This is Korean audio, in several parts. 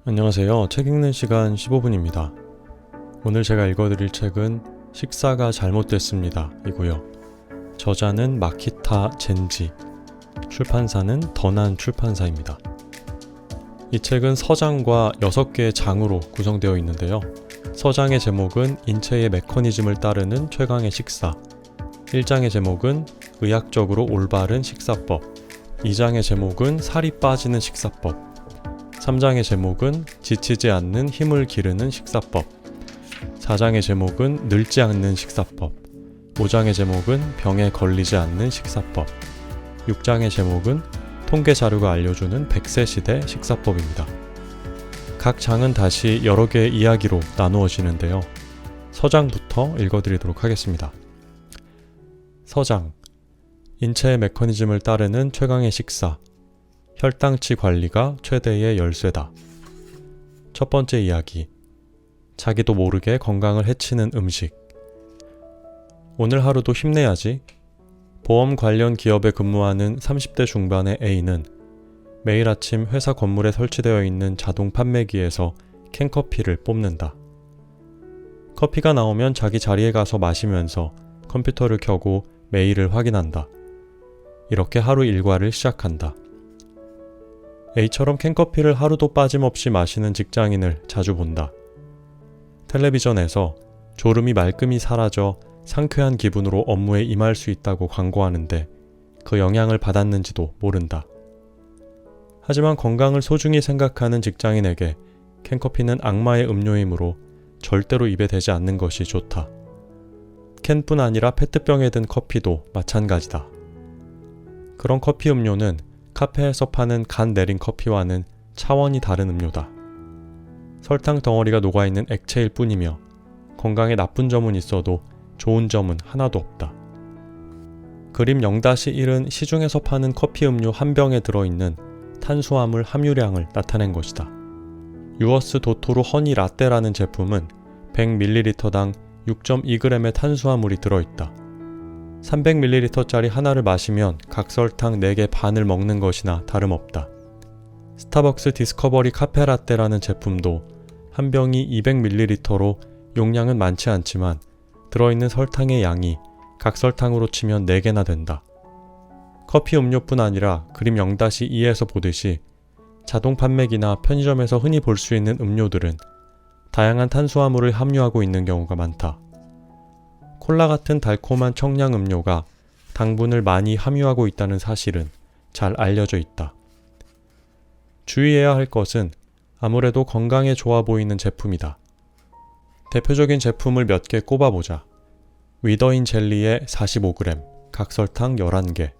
안녕하세요. 책 읽는 시간 15분입니다. 오늘 제가 읽어드릴 책은 식사가 잘못됐습니다 이고요. 저자는 마키타 젠지, 출판사는 더난 출판사입니다. 이 책은 서장과 6개의 장으로 구성되어 있는데요. 서장의 제목은 인체의 메커니즘을 따르는 최강의 식사, 1장의 제목은 의학적으로 올바른 식사법, 2장의 제목은 살이 빠지는 식사법, 3장의 제목은 지치지 않는 힘을 기르는 식사법, 4장의 제목은 늙지 않는 식사법, 5장의 제목은 병에 걸리지 않는 식사법, 6장의 제목은 통계 자료가 알려주는 100세 시대 식사법입니다. 각 장은 다시 여러 개의 이야기로 나누어지는데요. 서장부터 읽어드리도록 하겠습니다. 서장, 인체의 메커니즘을 따르는 최강의 식사, 혈당치 관리가 최대의 열쇠다. 첫 번째 이야기, 자기도 모르게 건강을 해치는 음식. 오늘 하루도 힘내야지. 보험 관련 기업에 근무하는 30대 중반의 A는 매일 아침 회사 건물에 설치되어 있는 자동 판매기에서 캔커피를 뽑는다. 커피가 나오면 자기 자리에 가서 마시면서 컴퓨터를 켜고 메일을 확인한다. 이렇게 하루 일과를 시작한다. A처럼 캔커피를 하루도 빠짐없이 마시는 직장인을 자주 본다. 텔레비전에서 졸음이 말끔히 사라져 상쾌한 기분으로 업무에 임할 수 있다고 광고하는데 그 영향을 받았는지도 모른다. 하지만 건강을 소중히 생각하는 직장인에게 캔커피는 악마의 음료이므로 절대로 입에 대지 않는 것이 좋다. 캔뿐 아니라 페트병에 든 커피도 마찬가지다. 그런 커피 음료는 카페에서 파는 간 내린 커피와는 차원이 다른 음료다. 설탕 덩어리가 녹아있는 액체일 뿐이며 건강에 나쁜 점은 있어도 좋은 점은 하나도 없다. 그림 0-1은 시중에서 파는 커피 음료 한 병에 들어있는 탄수화물 함유량을 나타낸 것이다. 유어스 도토루 허니 라떼라는 제품은 100ml당 6.2g의 탄수화물이 들어있다. 300ml짜리 하나를 마시면 각설탕 4개 반을 먹는 것이나 다름없다. 스타벅스 디스커버리 카페라떼라는 제품도 한 병이 200ml로 용량은 많지 않지만 들어있는 설탕의 양이 각설탕으로 치면 4개나 된다. 커피 음료뿐 아니라 그림 0-2에서 보듯이 자동 판매기나 편의점에서 흔히 볼 수 있는 음료들은 다양한 탄수화물을 함유하고 있는 경우가 많다. 콜라 같은 달콤한 청량 음료가 당분을 많이 함유하고 있다는 사실은 잘 알려져 있다. 주의해야 할 것은 아무래도 건강에 좋아 보이는 제품이다. 대표적인 제품을 몇 개 꼽아보자. 위더인 젤리에 45g, 각설탕 11개,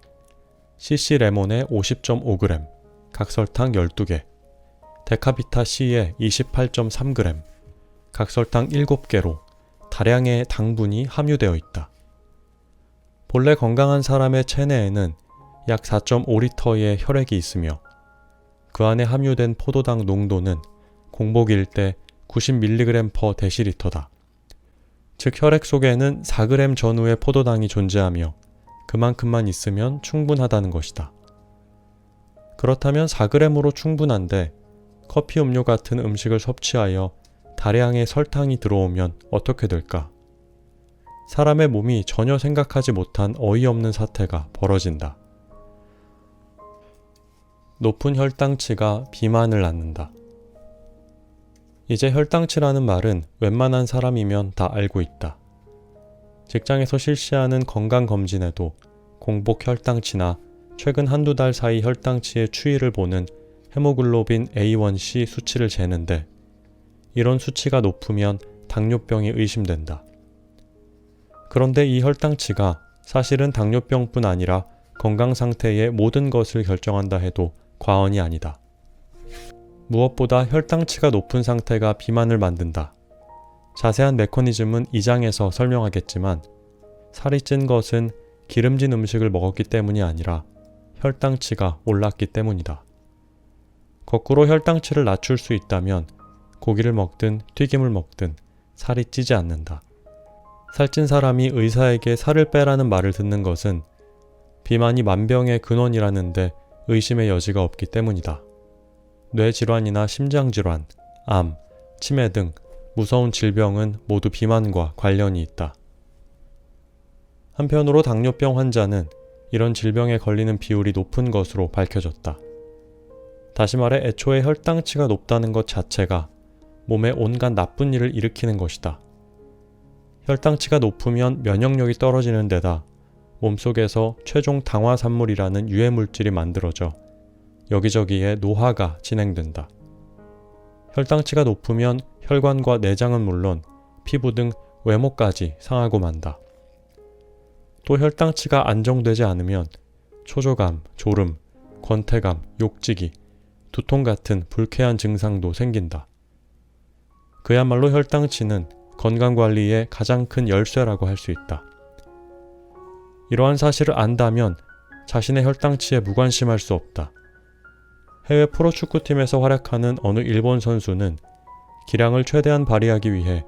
CC 레몬에 50.5g, 각설탕 12개, 데카비타 C에 28.3g, 각설탕 7개로 다량의 당분이 함유되어 있다. 본래 건강한 사람의 체내에는 약 4.5리터의 혈액이 있으며 그 안에 함유된 포도당 농도는 공복일 때 90mg/dl다. 즉 혈액 속에는 4g 전후의 포도당이 존재하며 그만큼만 있으면 충분하다는 것이다. 그렇다면 4g으로 충분한데 커피 음료 같은 음식을 섭취하여 다량의 설탕이 들어오면 어떻게 될까? 사람의 몸이 전혀 생각하지 못한 어이없는 사태가 벌어진다. 높은 혈당치가 비만을 낳는다. 이제 혈당치라는 말은 웬만한 사람이면 다 알고 있다. 직장에서 실시하는 건강검진에도 공복 혈당치나 최근 한두 달 사이 혈당치의 추이를 보는 헤모글로빈 A1C 수치를 재는데 이런 수치가 높으면 당뇨병이 의심된다. 그런데 이 혈당치가 사실은 당뇨병뿐 아니라 건강 상태의 모든 것을 결정한다 해도 과언이 아니다. 무엇보다 혈당치가 높은 상태가 비만을 만든다. 자세한 메커니즘은 2장에서 설명하겠지만 살이 찐 것은 기름진 음식을 먹었기 때문이 아니라 혈당치가 올랐기 때문이다. 거꾸로 혈당치를 낮출 수 있다면 고기를 먹든 튀김을 먹든 살이 찌지 않는다. 살찐 사람이 의사에게 살을 빼라는 말을 듣는 것은 비만이 만병의 근원이라는데 의심의 여지가 없기 때문이다. 뇌질환이나 심장질환, 암, 치매 등 무서운 질병은 모두 비만과 관련이 있다. 한편으로 당뇨병 환자는 이런 질병에 걸리는 비율이 높은 것으로 밝혀졌다. 다시 말해 애초에 혈당치가 높다는 것 자체가 몸에 온갖 나쁜 일을 일으키는 것이다. 혈당치가 높으면 면역력이 떨어지는 데다 몸속에서 최종 당화산물이라는 유해물질이 만들어져 여기저기에 노화가 진행된다. 혈당치가 높으면 혈관과 내장은 물론 피부 등 외모까지 상하고 만다. 또 혈당치가 안정되지 않으면 초조감, 졸음, 권태감, 욕지기, 두통 같은 불쾌한 증상도 생긴다. 그야말로 혈당치는 건강관리의 가장 큰 열쇠라고 할 수 있다. 이러한 사실을 안다면 자신의 혈당치에 무관심할 수 없다. 해외 프로축구팀에서 활약하는 어느 일본 선수는 기량을 최대한 발휘하기 위해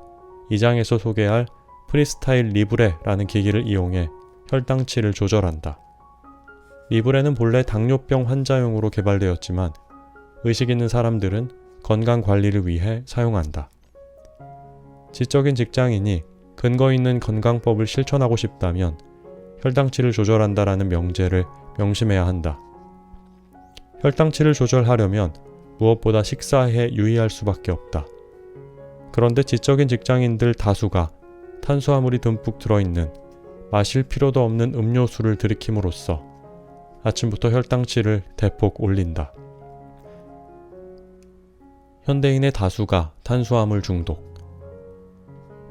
이 장에서 소개할 프리스타일 리브레라는 기기를 이용해 혈당치를 조절한다. 리브레는 본래 당뇨병 환자용으로 개발되었지만 의식 있는 사람들은 건강 관리를 위해 사용한다. 지적인 직장인이 근거 있는 건강법을 실천하고 싶다면 혈당치를 조절한다라는 명제를 명심해야 한다. 혈당치를 조절하려면 무엇보다 식사에 유의할 수밖에 없다. 그런데 지적인 직장인들 다수가 탄수화물이 듬뿍 들어있는 마실 필요도 없는 음료수를 들이킴으로써 아침부터 혈당치를 대폭 올린다. 현대인의 다수가 탄수화물 중독.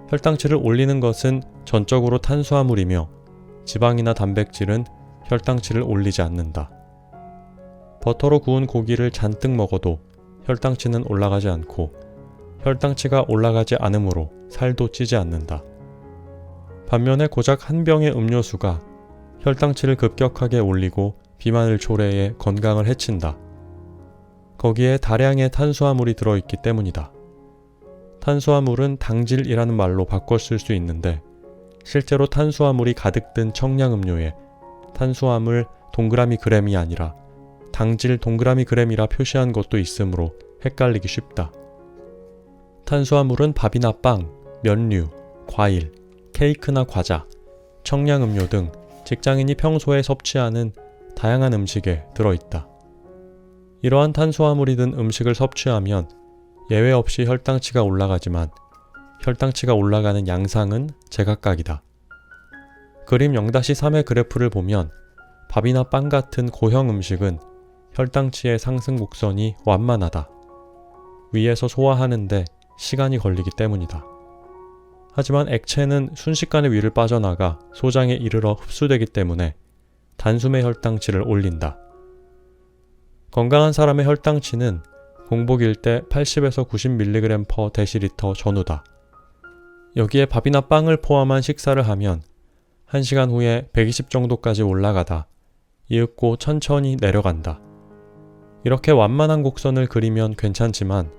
혈당치를 올리는 것은 전적으로 탄수화물이며 지방이나 단백질은 혈당치를 올리지 않는다. 버터로 구운 고기를 잔뜩 먹어도 혈당치는 올라가지 않고 혈당치가 올라가지 않으므로 살도 찌지 않는다. 반면에 고작 한 병의 음료수가 혈당치를 급격하게 올리고 비만을 초래해 건강을 해친다. 거기에 다량의 탄수화물이 들어있기 때문이다. 탄수화물은 당질이라는 말로 바꿔 쓸 수 있는데 실제로 탄수화물이 가득 든 청량음료에 탄수화물 동그라미 그램이 아니라 당질 동그라미 그램이라 표시한 것도 있으므로 헷갈리기 쉽다. 탄수화물은 밥이나 빵, 면류, 과일, 케이크나 과자, 청량음료 등 직장인이 평소에 섭취하는 다양한 음식에 들어있다. 이러한 탄수화물이 든 음식을 섭취하면 예외 없이 혈당치가 올라가지만 혈당치가 올라가는 양상은 제각각이다. 그림 0-3의 그래프를 보면 밥이나 빵 같은 고형 음식은 혈당치의 상승 곡선이 완만하다. 위에서 소화하는데 시간이 걸리기 때문이다. 하지만 액체는 순식간에 위를 빠져나가 소장에 이르러 흡수되기 때문에 단숨에 혈당치를 올린다. 건강한 사람의 혈당치는 공복일 때 80에서 90mg/dL 전후다. 여기에 밥이나 빵을 포함한 식사를 하면 1시간 후에 120 정도까지 올라가다 이윽고 천천히 내려간다. 이렇게 완만한 곡선을 그리면 괜찮지만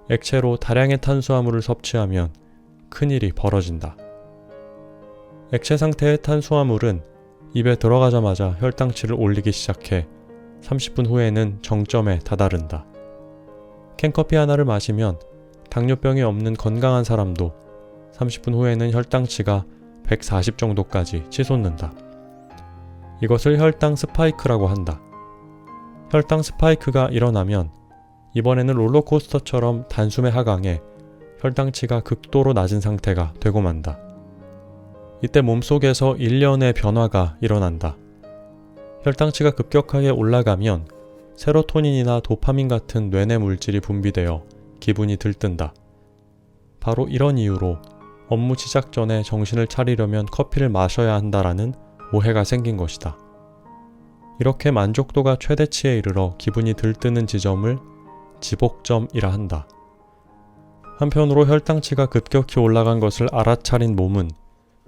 액체로 다량의 탄수화물을 섭취하면 큰일이 벌어진다. 액체 상태의 탄수화물은 입에 들어가자마자 혈당치를 올리기 시작해 30분 후에는 정점에 다다른다. 캔커피 하나를 마시면 당뇨병이 없는 건강한 사람도 30분 후에는 혈당치가 140 정도까지 치솟는다. 이것을 혈당 스파이크라고 한다. 혈당 스파이크가 일어나면 이번에는 롤러코스터처럼 단숨에 하강해 혈당치가 극도로 낮은 상태가 되고 만다. 이때 몸속에서 일련의 변화가 일어난다. 혈당치가 급격하게 올라가면 세로토닌이나 도파민 같은 뇌내 물질이 분비되어 기분이 들뜬다. 바로 이런 이유로 업무 시작 전에 정신을 차리려면 커피를 마셔야 한다라는 오해가 생긴 것이다. 이렇게 만족도가 최대치에 이르러 기분이 들뜨는 지점을 지복점이라 한다. 한편으로 혈당치가 급격히 올라간 것을 알아차린 몸은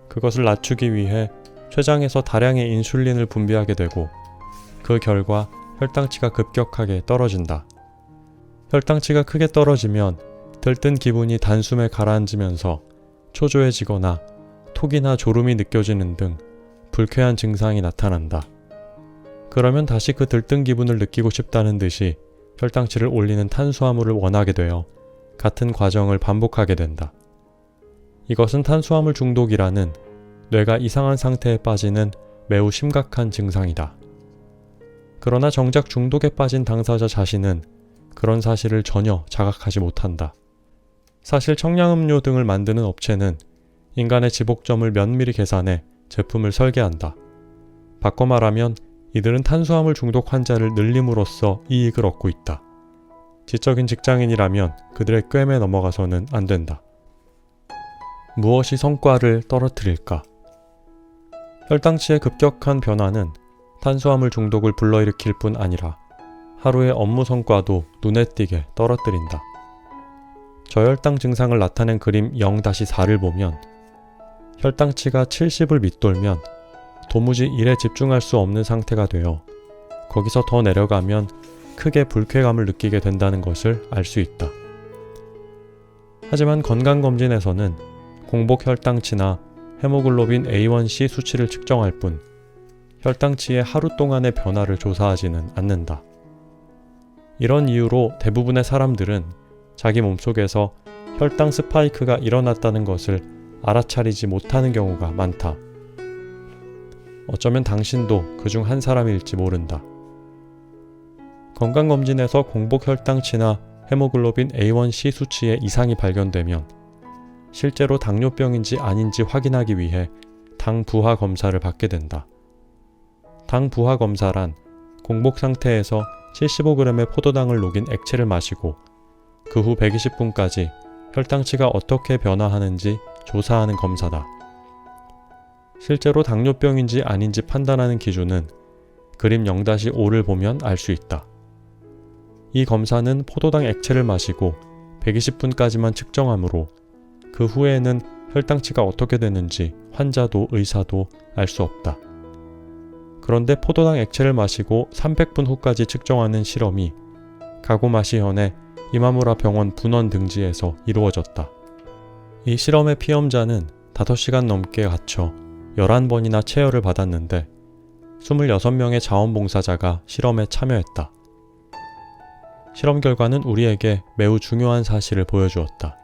그것을 낮추기 위해 췌장에서 다량의 인슐린을 분비하게 되고 그 결과 혈당치가 급격하게 떨어진다. 혈당치가 크게 떨어지면 들뜬 기분이 단숨에 가라앉으면서 초조해지거나 톡이나 졸음이 느껴지는 등 불쾌한 증상이 나타난다. 그러면 다시 그 들뜬 기분을 느끼고 싶다는 듯이 혈당치를 올리는 탄수화물을 원하게 되어 같은 과정을 반복하게 된다. 이것은 탄수화물 중독이라는 뇌가 이상한 상태에 빠지는 매우 심각한 증상이다. 그러나 정작 중독에 빠진 당사자 자신은 그런 사실을 전혀 자각하지 못한다. 사실 청량음료 등을 만드는 업체는 인간의 지복점을 면밀히 계산해 제품을 설계한다. 바꿔 말하면 이들은 탄수화물 중독 환자를 늘림으로써 이익을 얻고 있다. 지적인 직장인이라면 그들의 꿰매 넘어가서는 안 된다. 무엇이 성과를 떨어뜨릴까? 혈당치의 급격한 변화는 탄수화물 중독을 불러일으킬 뿐 아니라 하루의 업무 성과도 눈에 띄게 떨어뜨린다. 저혈당 증상을 나타낸 그림 0-4를 보면 혈당치가 70을 밑돌면 도무지 일에 집중할 수 없는 상태가 되어 거기서 더 내려가면 크게 불쾌감을 느끼게 된다는 것을 알 수 있다. 하지만 건강검진에서는 공복 혈당치나 헤모글로빈 A1C 수치를 측정할 뿐 혈당치의 하루 동안의 변화를 조사하지는 않는다. 이런 이유로 대부분의 사람들은 자기 몸속에서 혈당 스파이크가 일어났다는 것을 알아차리지 못하는 경우가 많다. 어쩌면 당신도 그중 한 사람일지 모른다. 건강검진에서 공복 혈당치나 헤모글로빈 A1C 수치에 이상이 발견되면 실제로 당뇨병인지 아닌지 확인하기 위해 당 부하 검사를 받게 된다. 당 부하 검사란 공복 상태에서 75g의 포도당을 녹인 액체를 마시고 그 후 120분까지 혈당치가 어떻게 변화하는지 조사하는 검사다. 실제로 당뇨병인지 아닌지 판단하는 기준은 그림 0-5를 보면 알 수 있다. 이 검사는 포도당 액체를 마시고 120분까지만 측정하므로 그 후에는 혈당치가 어떻게 되는지 환자도 의사도 알 수 없다. 그런데 포도당 액체를 마시고 300분 후까지 측정하는 실험이 가고마시현의 이마무라 병원 분원 등지에서 이루어졌다. 이 실험의 피험자는 5시간 넘게 갇혀 11번이나 체열을 받았는데 26명의 자원봉사자가 실험에 참여했다. 실험 결과는 우리에게 매우 중요한 사실을 보여주었다.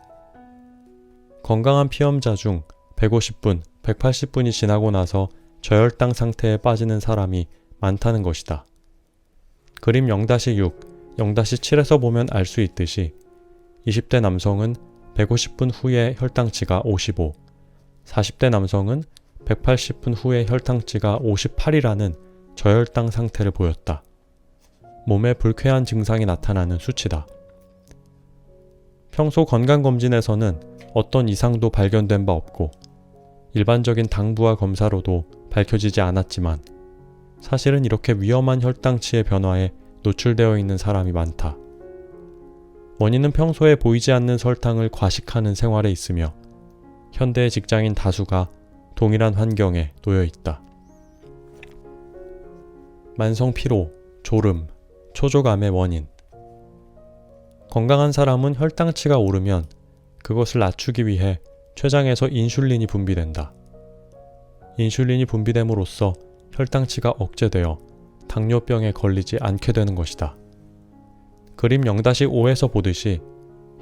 건강한 피험자 중 150분, 180분이 지나고 나서 저혈당 상태에 빠지는 사람이 많다는 것이다. 그림 0-6, 0-7에서 보면 알 수 있듯이 20대 남성은 150분 후에 혈당치가 55, 40대 남성은 180분 후에 혈당치가 58이라는 저혈당 상태를 보였다. 몸에 불쾌한 증상이 나타나는 수치다. 평소 건강검진에서는 어떤 이상도 발견된 바 없고 일반적인 당부하 검사로도 밝혀지지 않았지만 사실은 이렇게 위험한 혈당치의 변화에 노출되어 있는 사람이 많다. 원인은 평소에 보이지 않는 설탕을 과식하는 생활에 있으며 현대의 직장인 다수가 동일한 환경에 놓여 있다. 만성 피로, 졸음, 초조감의 원인. 건강한 사람은 혈당치가 오르면 그것을 낮추기 위해 췌장에서 인슐린이 분비된다. 인슐린이 분비됨으로써 혈당치가 억제되어 당뇨병에 걸리지 않게 되는 것이다. 그림 0-5에서 보듯이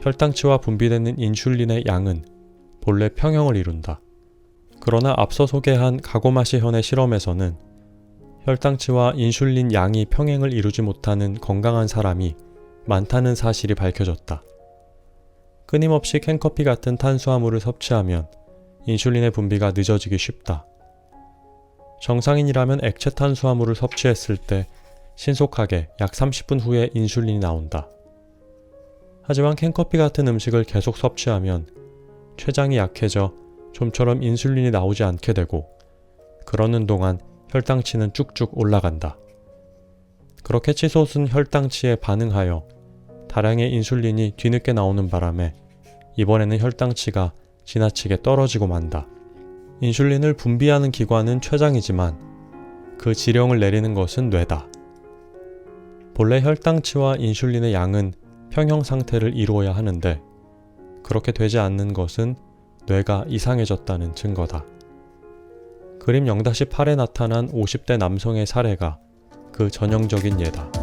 혈당치와 분비되는 인슐린의 양은 본래 평형을 이룬다. 그러나 앞서 소개한 가고마시현의 실험에서는 혈당치와 인슐린 양이 평행을 이루지 못하는 건강한 사람이 많다는 사실이 밝혀졌다. 끊임없이 캔커피 같은 탄수화물을 섭취하면 인슐린의 분비가 늦어지기 쉽다. 정상인이라면 액체 탄수화물을 섭취했을 때 신속하게 약 30분 후에 인슐린이 나온다. 하지만 캔커피 같은 음식을 계속 섭취하면 췌장이 약해져 좀처럼 인슐린이 나오지 않게 되고 그러는 동안 혈당치는 쭉쭉 올라간다. 그렇게 치솟은 혈당치에 반응하여 다량의 인슐린이 뒤늦게 나오는 바람에 이번에는 혈당치가 지나치게 떨어지고 만다. 인슐린을 분비하는 기관은 췌장이지만 그 지령을 내리는 것은 뇌다. 본래 혈당치와 인슐린의 양은 평형 상태를 이루어야 하는데 그렇게 되지 않는 것은 뇌가 이상해졌다는 증거다. 그림 0-8에 나타난 50대 남성의 사례가 그 전형적인 예다.